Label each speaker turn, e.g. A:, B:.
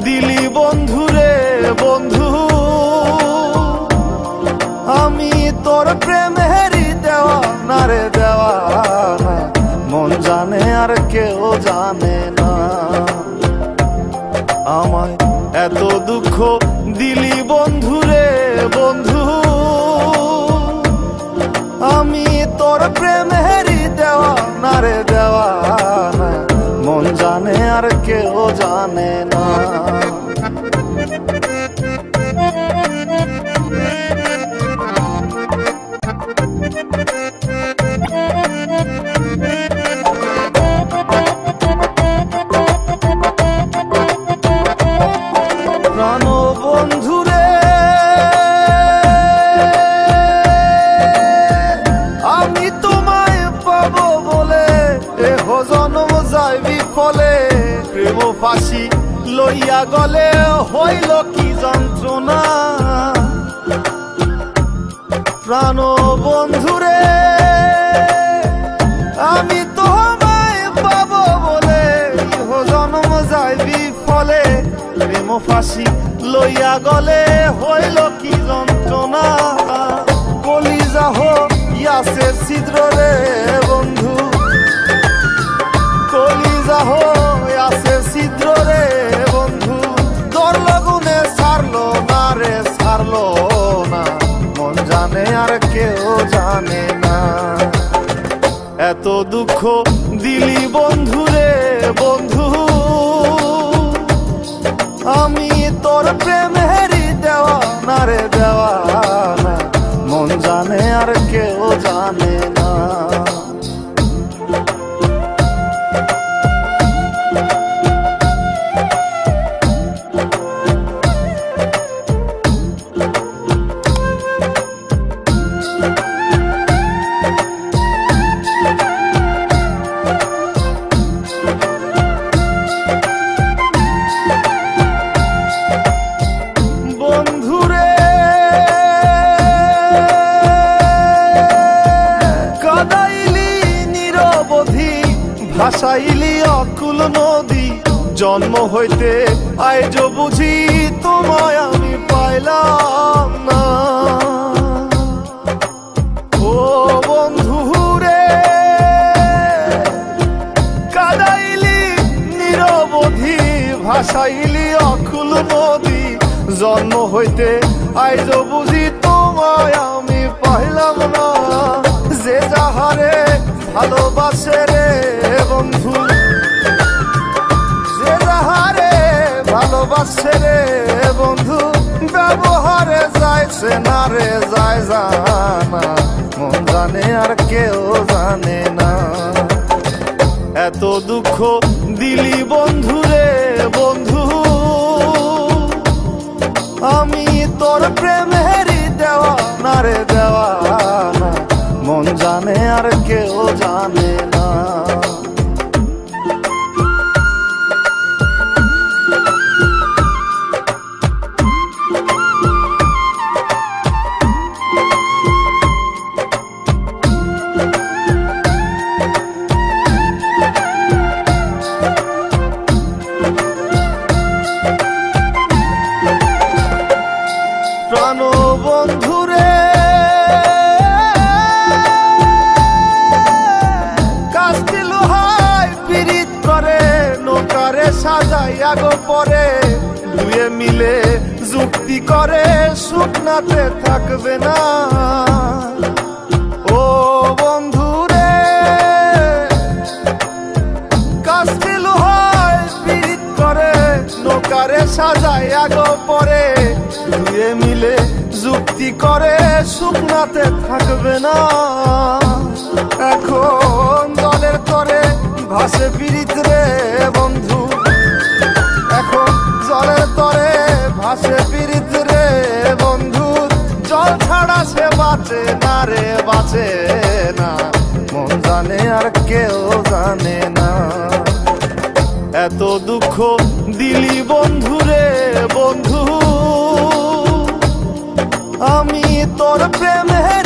A: দিলি বন্ধু রে বন্ধু, আমি তোর প্রেমেরই দেওয়ানা রে দেওয়ানা, মন জানে আর কেউ জানে না। আমায় এত দুঃখ দিলি বন্ধু রে বন্ধু, আমি তোর প্রেমেরই দেওয়ানা রে দেওয়ানা, মন জানে আর কেউ জানে না। প্রাণ বন্ধু রে, আমি তোমায় পাবো বলে এহ জন্ম যায় বিফলে, প্রেম ফাঁসি লইয়া গলে হইল কি যন্ত্রণা। প্রাণ বন্ধু রে, আমি তোমায় পাবো বলে এহ জন্ম যায় বিফলে, প্রেম ফাঁসি লইয়া গলে হইল কি যন্ত্রণা। কলিজা হইয়াছে ছিদ্র রে বন্ধু, কলিজা হইয়াছে ছিদ্র রে বন্ধু, তোর লগুনে ছাড়লো না রে ছাড়লো না, মন জানে আর কেউ জানে না। এত দুঃখ দিলি বন্ধু রে বন্ধু, আমি তোর প্রেমেরই দেওয়ানা রে দেওয়ানা, মন জানে আর কেউ জানে না। ভাসাইলি অকুল নদী, জন্ম হইতে আইজ বুঝি তোমায় আমি পাইলাম না। ও বন্ধু রে, কাদাইলি নিরবধি, ভাসাইলি অকুল নদী, জন্ম হইতে আইজ বুঝি তোমায় আমি পাইলাম না। যে যাহারে ভালোবাসে রে বন্ধু, যে যাহারে ভালোবাসে রে বন্ধু, ব্যবহারে যাইছে না রে যায় জানা, মন জানে আর কেউ জানে না। এত দুঃখ দিলি বন্ধু রে বন্ধু, আমি তোর প্রেমেরই দেওয়ানা রে দেওয়ানা, মন জানে আর কেউ জানে না। প্রাণ বন্ধু রে, কাস্তি লোহায় পিরিত করে নৌকারে সাজাইয়া গো পরে, দুয়ে মিলে যুক্তি করে শুকনাতে থাকবে না। ও বন্ধু রে, কাস্তি লোহায় পিরিত করে নৌকারে সাজাইয়া গো পরে, দুয়ে মিলে যুক্তি করে শুকনাতে থাকবে না। এখন দলের তরে ভাসে পিরিত রে বন্ধু, এখন জলের তরে ভাসে পিরিত রে বন্ধু, জল ছাড়া সে বাঁচে না রে বাঁচে না, মন জানে আর কেউ জানে না। এত দুঃখ দিলি বন্ধু রে বন্ধু, আমি তোর প্রেমের